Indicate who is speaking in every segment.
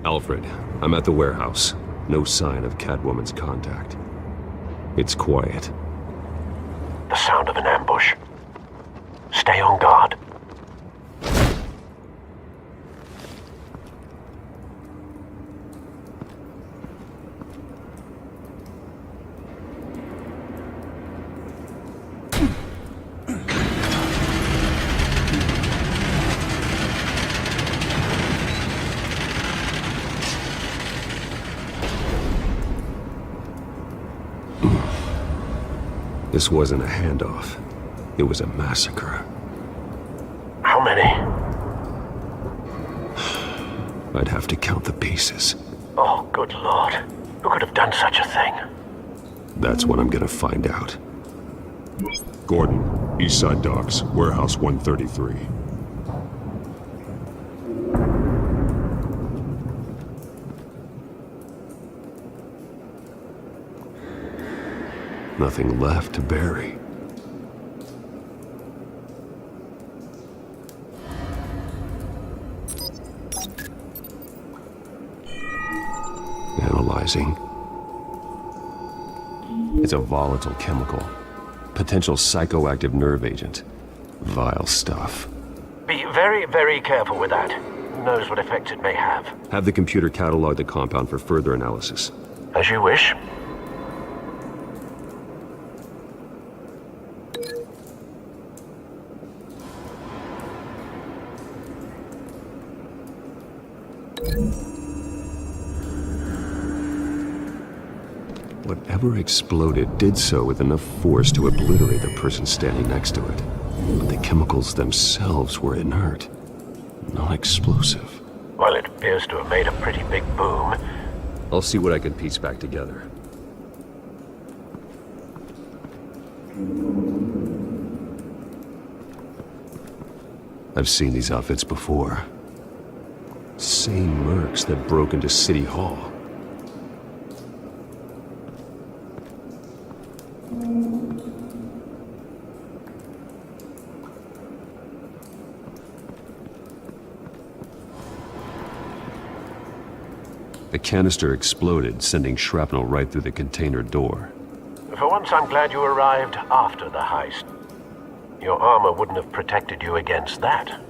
Speaker 1: Alfred, I'm at the warehouse. No sign of Catwoman's contact. It's quiet.
Speaker 2: The sound of an ambush. Stay on guard.
Speaker 1: This wasn't a handoff. It was a massacre.
Speaker 2: How many?
Speaker 1: I'd have to count the pieces.
Speaker 2: Oh, good lord. Who could have done such a thing?
Speaker 1: That's what I'm gonna find out. Gordon, Eastside Docks, Warehouse 133. Nothing left to bury. Analyzing. It's a volatile chemical. Potential psychoactive nerve agent. Vile stuff.
Speaker 2: Be very, very careful with that. Who knows what effects it may have.
Speaker 1: Have the computer catalog the compound for further analysis.
Speaker 2: As you wish.
Speaker 1: Whatever exploded did so with enough force to obliterate the person standing next to it. But the chemicals themselves were inert, non-explosive.
Speaker 2: Well, it appears to have made a pretty big boom.
Speaker 1: I'll see what I can piece back together. I've seen these outfits before. Same mercs that broke into City Hall. The canister exploded, sending shrapnel right through the container door.
Speaker 2: For once, I'm glad you arrived after the heist. Your armor wouldn't have protected you against that.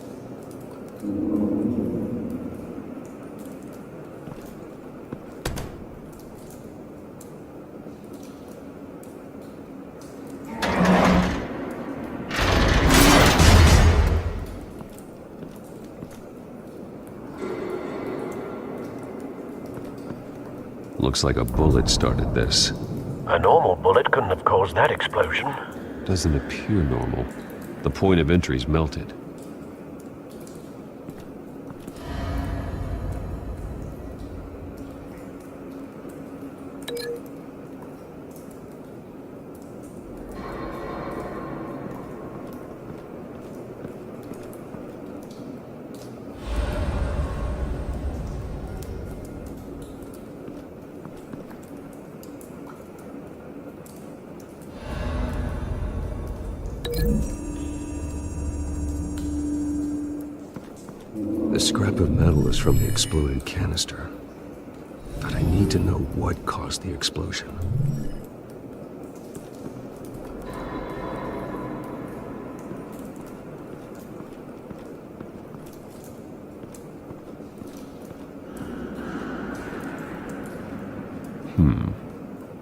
Speaker 1: Looks like a bullet started this.
Speaker 2: A normal bullet couldn't have caused that explosion.
Speaker 1: Doesn't appear normal. The point of entry's melted. The scrap of metal is from the exploded canister. But I need to know what caused the explosion.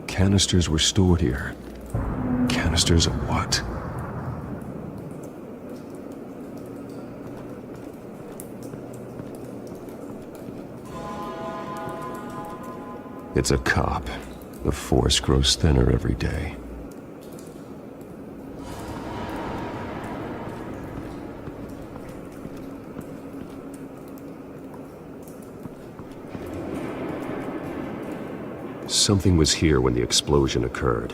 Speaker 1: Canisters were stored here. Canisters of what? It's a cop. The force grows thinner every day. Something was here when the explosion occurred.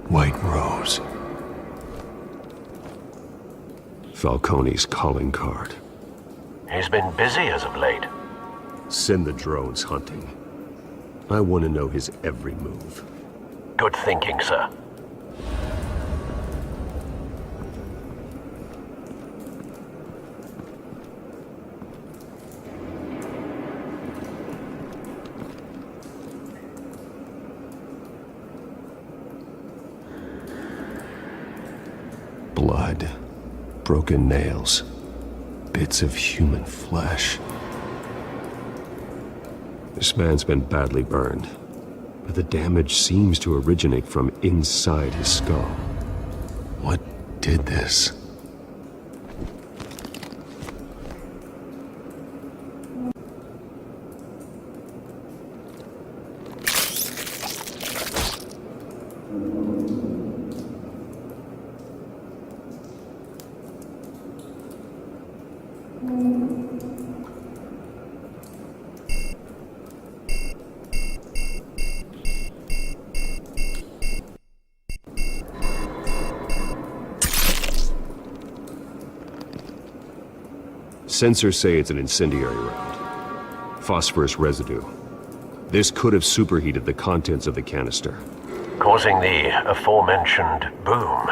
Speaker 1: White Rose. Falcone's calling card.
Speaker 2: He's been busy as of late.
Speaker 1: Send the drones hunting. I want to know his every move.
Speaker 2: Good thinking, sir.
Speaker 1: Blood, broken nails, bits of human flesh. This man's been badly burned, but the damage seems to originate from inside his skull. What did this? Sensors say it's an incendiary round. Phosphorus residue. This could have superheated the contents of the canister,
Speaker 2: Causing the aforementioned boom.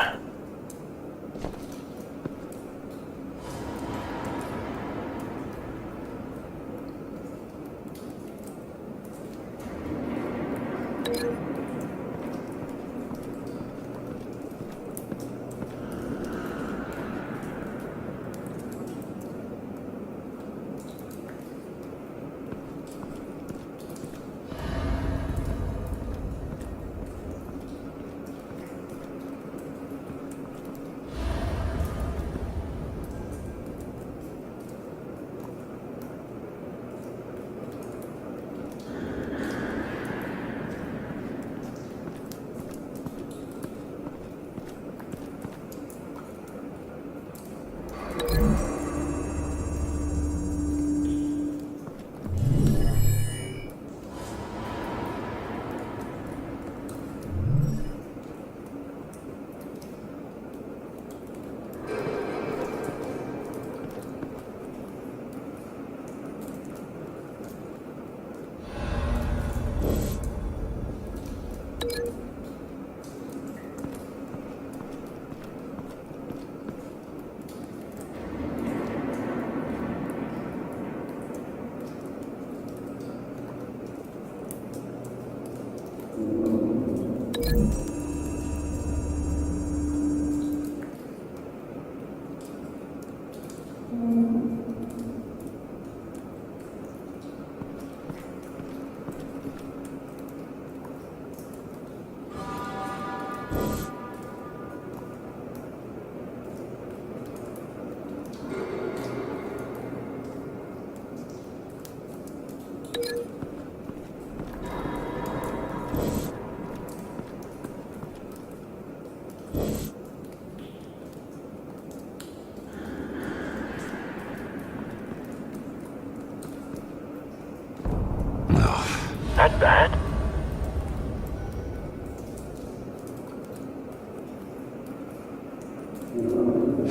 Speaker 2: That bad?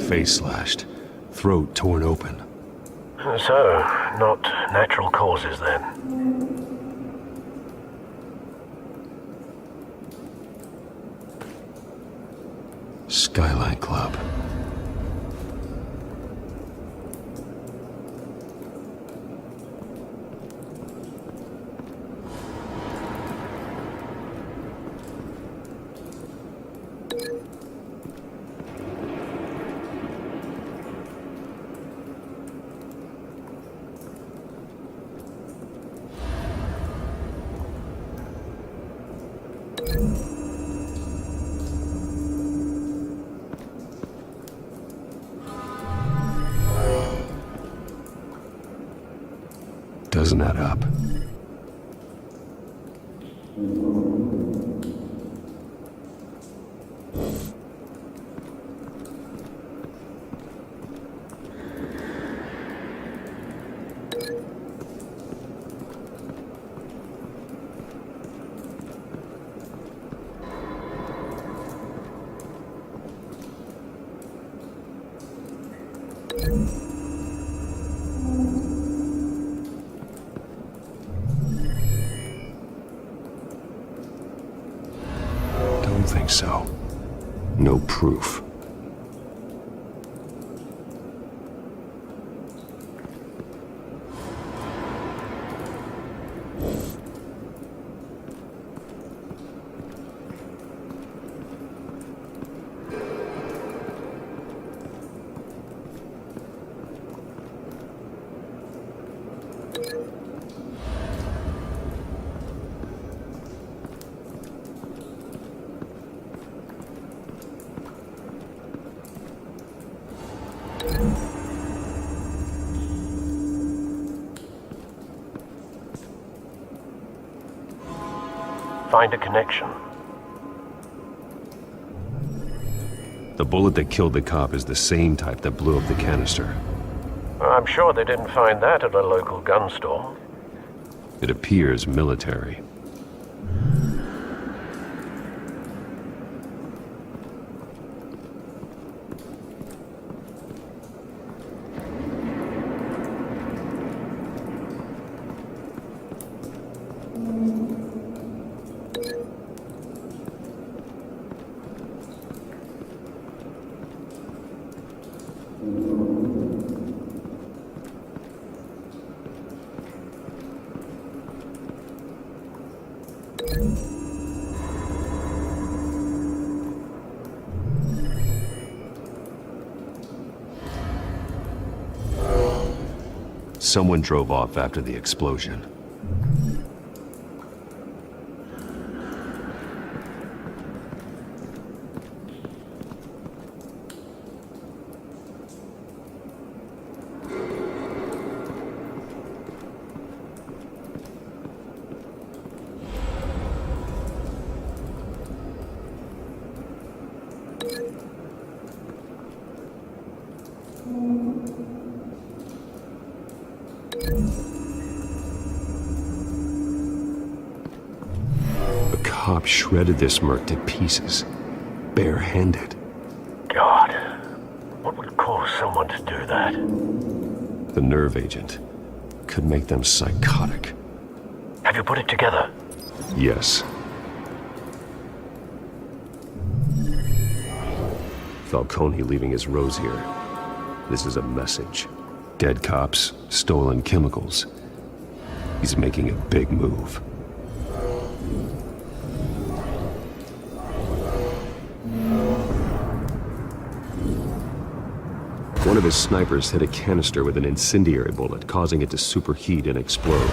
Speaker 1: Face slashed, throat torn open.
Speaker 2: So, not natural causes then.
Speaker 1: Skyline Club. Doesn't add up. Don't think so. No proof.
Speaker 2: find a connection.
Speaker 1: The bullet that killed the cop is the same type that blew up the canister.
Speaker 2: I'm sure they didn't find that at a local gun store.
Speaker 1: It appears military. Someone drove off after the explosion. Cop shredded this merc to pieces, barehanded.
Speaker 2: God, what would cause someone to do that?
Speaker 1: The nerve agent could make them psychotic.
Speaker 2: Have you put it together?
Speaker 1: Yes. Falcone leaving his rose here. This is a message. Dead cops, stolen chemicals. He's making a big move. One of his snipers hit a canister with an incendiary bullet, causing it to superheat and explode.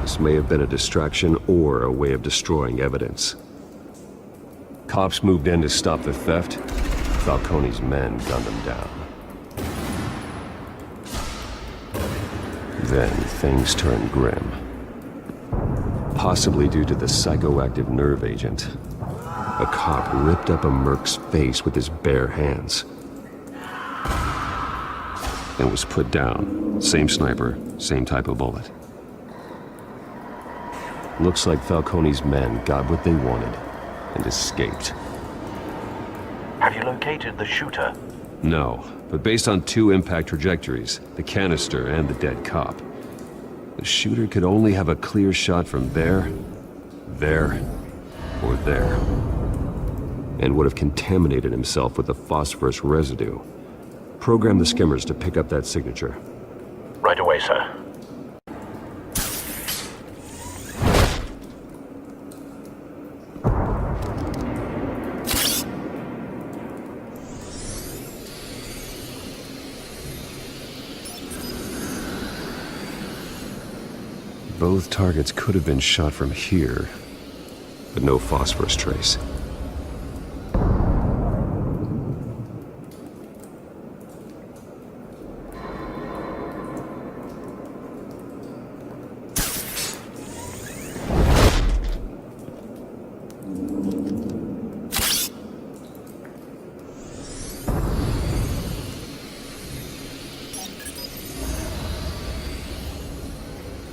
Speaker 1: This may have been a distraction or a way of destroying evidence. Cops moved in to stop the theft. Falcone's men gunned them down. Then things turned grim. Possibly due to the psychoactive nerve agent. A cop ripped up a merc's face with his bare hands. And was put down. Same sniper, same type of bullet. Looks like Falcone's men got what they wanted and escaped.
Speaker 2: Have you located the shooter?
Speaker 1: No, but based on two impact trajectories, the canister and the dead cop, the shooter could only have a clear shot from there, or there. And would have contaminated himself with the phosphorus residue. Program the skimmers to pick up that signature.
Speaker 2: Right away, sir.
Speaker 1: Both targets could have been shot from here, but no phosphorus trace.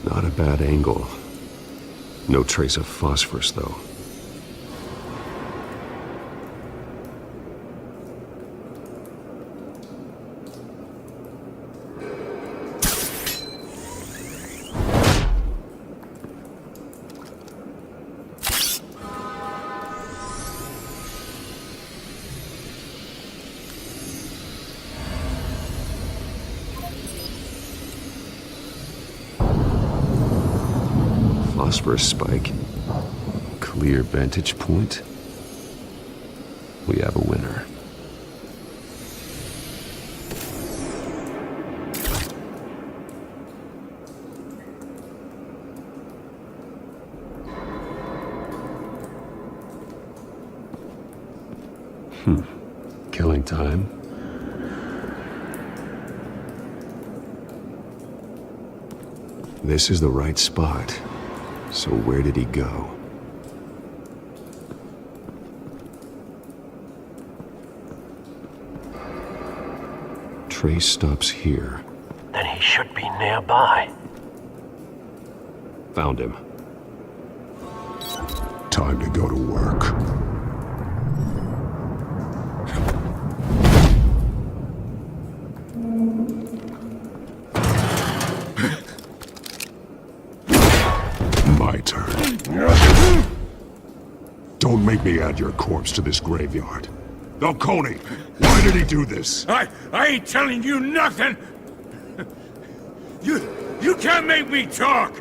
Speaker 1: Not a bad angle. No trace of phosphorus, though. Phosphorus spike. Clear vantage point. We have a winner. Killing time. This is the right spot. So where did he go? trace stops here.
Speaker 2: Then he should be nearby.
Speaker 1: Found him.
Speaker 3: Time to go to work. My turn. Don't make me add your corpse to this graveyard. Falcone, why did he do this?
Speaker 4: I ain't telling you nothing! You can't make me talk!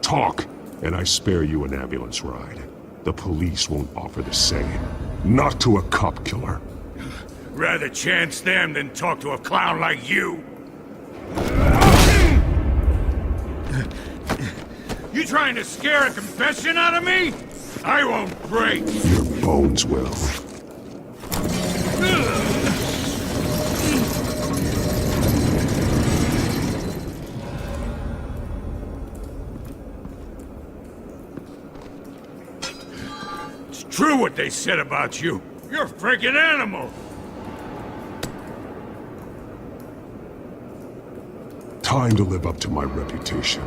Speaker 3: Talk, and I spare you an ambulance ride. The police won't offer the same. Not to a cop killer.
Speaker 4: Rather chance them than talk to a clown like you. You trying to scare a confession out of me? I won't break.
Speaker 3: Your bones will.
Speaker 4: It's true what they said about you. You're a freaking animal.
Speaker 3: Time to live up to my reputation.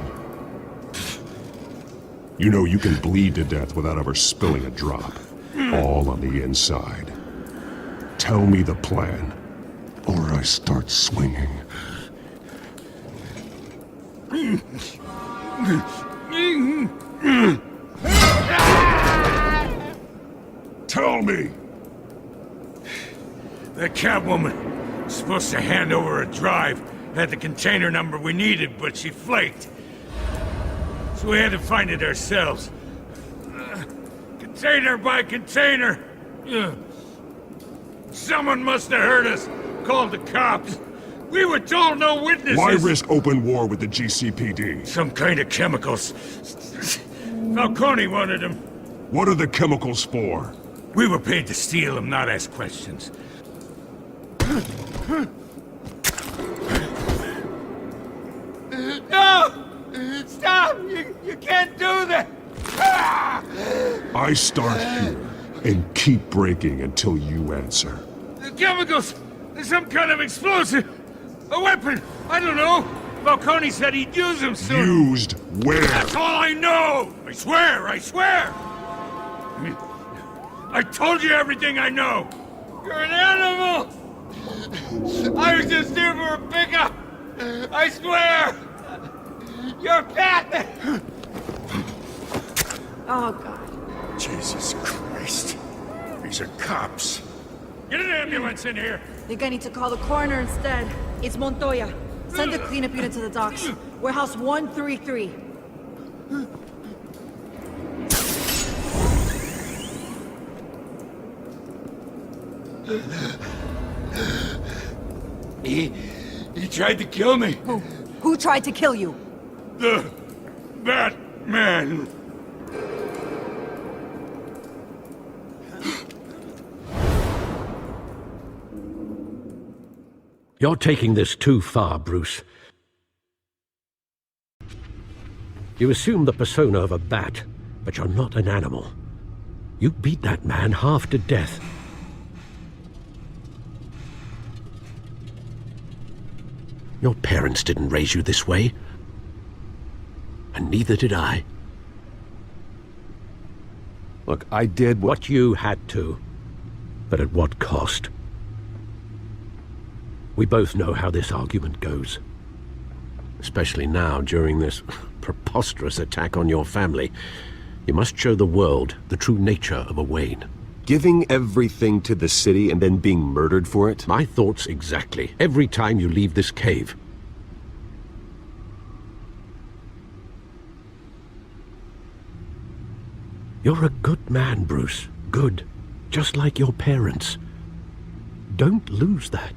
Speaker 3: You know you can bleed to death without ever spilling a drop. All on the inside. Tell me the plan, or I start swinging. Tell me!
Speaker 4: That Catwoman was supposed to hand over a drive. Had the container number we needed, but she flaked. So we had to find it ourselves. Container by container. Someone must have heard us. Called the cops. We were told no witnesses.
Speaker 3: Why risk open war with the GCPD?
Speaker 4: Some kind of chemicals. Falcone wanted them.
Speaker 3: What are the chemicals for?
Speaker 4: We were paid to steal them, not ask questions. No! Stop! You can't do that!
Speaker 3: I start here, and keep breaking until you answer.
Speaker 4: The chemicals! There's some kind of explosive! A weapon! I don't know! Falcone said he'd use them soon!
Speaker 3: Used where?
Speaker 4: That's all I know! I swear! I swear! I told you everything I know! You're an animal! I was just here for a pickup! I swear! You're pathetic!
Speaker 5: Oh, God.
Speaker 4: Jesus Christ. These are cops. Get an ambulance in here!
Speaker 5: Think I need to call the coroner instead. It's Montoya. Send the cleanup unit to the docks. Warehouse 133.
Speaker 4: He tried to kill me.
Speaker 5: Who tried to kill you?
Speaker 4: The Batman.
Speaker 6: You're taking this too far, Bruce. You assume the persona of a bat, but you're not an animal. You beat that man half to death. Your parents didn't raise you this way. And neither did I.
Speaker 1: Look, I did
Speaker 6: What you had to. But at what cost? We both know how this argument goes. Especially now, during this preposterous attack on your family. You must show the world the true nature of a Wayne.
Speaker 1: Giving everything to the city and then being murdered for it?
Speaker 6: My thoughts exactly. Every time you leave this cave. You're a good man, Bruce. Good. Just like your parents. Don't lose that.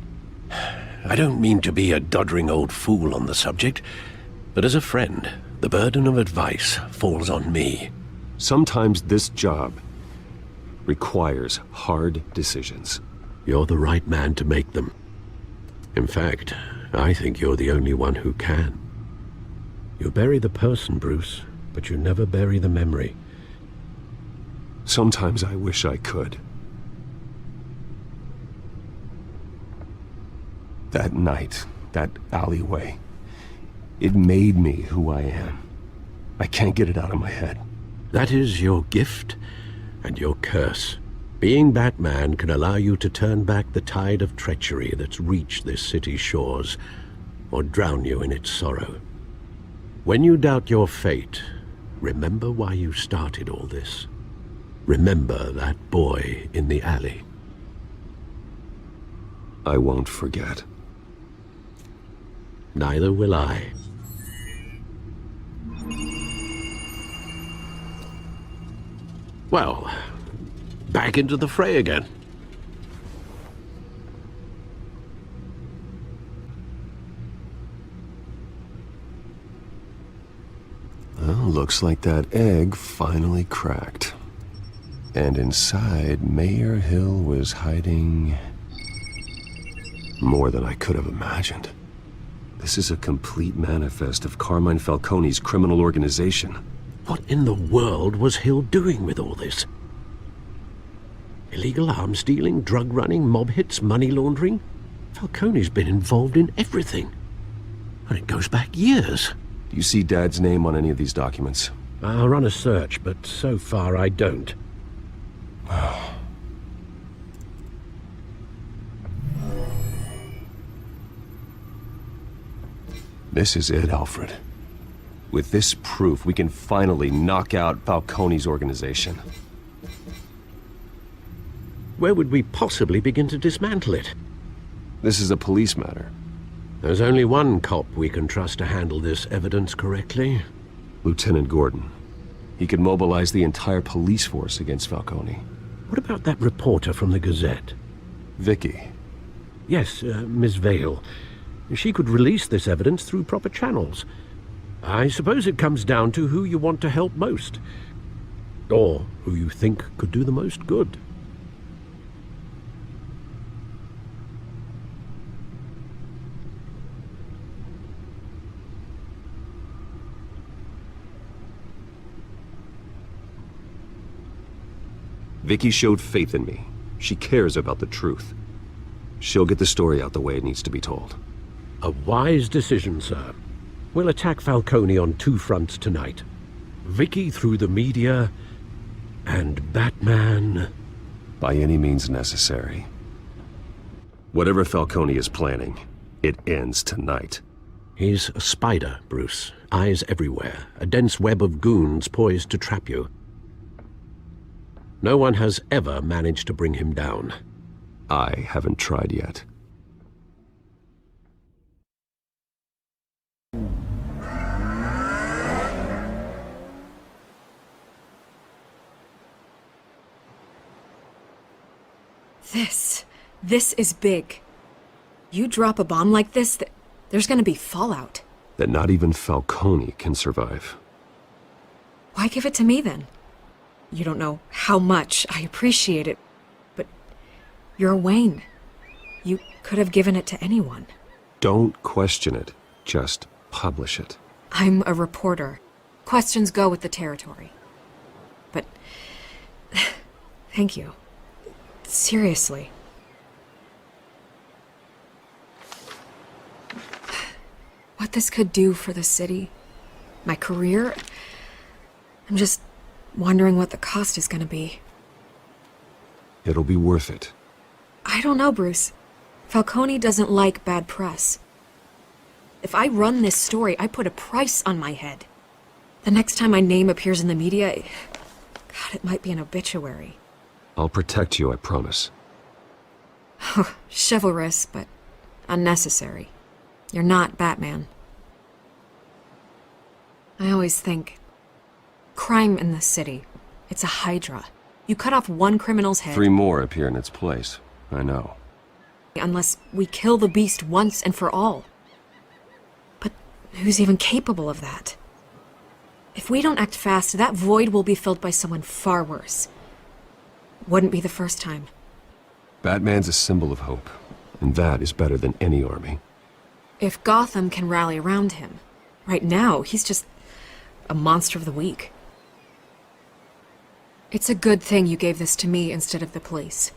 Speaker 6: I don't mean to be a doddering old fool on the subject, but as a friend, the burden of advice falls on me.
Speaker 1: Sometimes this job requires hard decisions.
Speaker 6: You're the right man to make them. In fact, I think you're the only one who can. You bury the person, Bruce, but you never bury the memory.
Speaker 1: Sometimes I wish I could. That night, that alleyway, it made me who I am. I can't get it out of my head.
Speaker 6: That is your gift and your curse. Being Batman can allow you to turn back the tide of treachery that's reached this city's shores, or drown you in its sorrow. When you doubt your fate, remember why you started all this. Remember that boy in the alley.
Speaker 1: I won't forget.
Speaker 6: Neither will I. Well, back into the fray again.
Speaker 1: Well, looks like that egg finally cracked. And inside, Mayor Hill was hiding more than I could have imagined. This is a complete manifest of Carmine Falcone's criminal organization.
Speaker 6: What in the world was Hill doing with all this? Illegal arms dealing, drug running, mob hits, money laundering? Falcone's been involved in everything. And it goes back years.
Speaker 1: Do you see Dad's name on any of these documents?
Speaker 6: I'll run a search, but so far I don't.
Speaker 1: This is it, Alfred. With this proof, we can finally knock out Falcone's organization.
Speaker 6: Where would we possibly begin to dismantle it?
Speaker 1: This is a police matter.
Speaker 6: There's only one cop we can trust to handle this evidence correctly.
Speaker 1: Lieutenant Gordon. He could mobilize the entire police force against Falcone.
Speaker 6: What about that reporter from the Gazette?
Speaker 1: Vicky.
Speaker 6: Yes, Miss Vale. She could release this evidence through proper channels. I suppose it comes down to who you want to help most. Or who you think could do the most good.
Speaker 1: Vicky showed faith in me. She cares about the truth. She'll get the story out the way it needs to be told.
Speaker 6: A wise decision, sir. We'll attack Falcone on two fronts tonight. Vicky through the media, and Batman...
Speaker 1: By any means necessary. Whatever Falcone is planning, it ends tonight.
Speaker 6: He's a spider, Bruce. Eyes everywhere. A dense web of goons poised to trap you. No one has ever managed to bring him down.
Speaker 1: I haven't tried yet.
Speaker 7: This is big. You drop a bomb like this, there's gonna be fallout.
Speaker 1: That not even Falcone can survive.
Speaker 7: Why give it to me then? You don't know how much I appreciate it, but you're Wayne. You could have given it to anyone.
Speaker 1: Don't question it. Just publish it.
Speaker 7: I'm a reporter. Questions go with the territory. But thank you. Seriously. What this could do for the city, my career, I'm just wondering what the cost is gonna be.
Speaker 1: It'll be worth it.
Speaker 7: I don't know, Bruce. Falcone doesn't like bad press. If I run this story, I put a price on my head. The next time my name appears in the media, God, it might be an obituary.
Speaker 1: I'll protect you, I promise.
Speaker 7: Chivalrous, but unnecessary. You're not Batman. I always think, crime in this city, it's a hydra. You cut off one criminal's head...
Speaker 1: 3 more appear in its place. I know.
Speaker 7: Unless we kill the beast once and for all. But who's even capable of that? If we don't act fast, that void will be filled by someone far worse. Wouldn't be the first time.
Speaker 1: Batman's a symbol of hope, and that is better than any army.
Speaker 7: If Gotham can rally around him, right now he's just a monster of the week. It's a good thing you gave this to me instead of the police.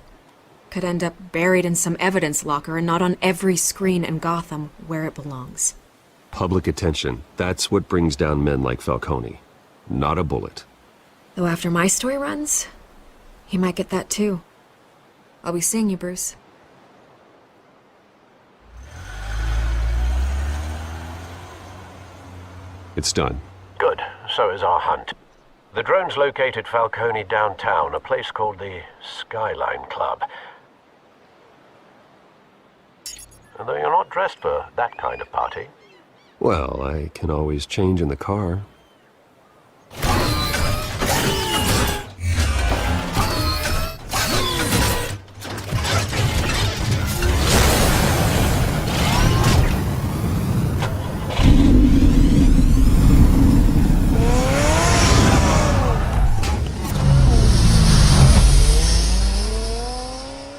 Speaker 7: could end up buried in some evidence locker and not on every screen in Gotham where it belongs.
Speaker 1: Public attention, that's what brings down men like Falcone. Not a bullet.
Speaker 7: Though after my story runs, he might get that too. I'll be seeing you, Bruce.
Speaker 1: It's done.
Speaker 2: Good. So is our hunt. The drones located Falcone downtown, a place called the Skyline Club. And though you're not dressed for that kind of party.
Speaker 1: Well, I can always change in the car.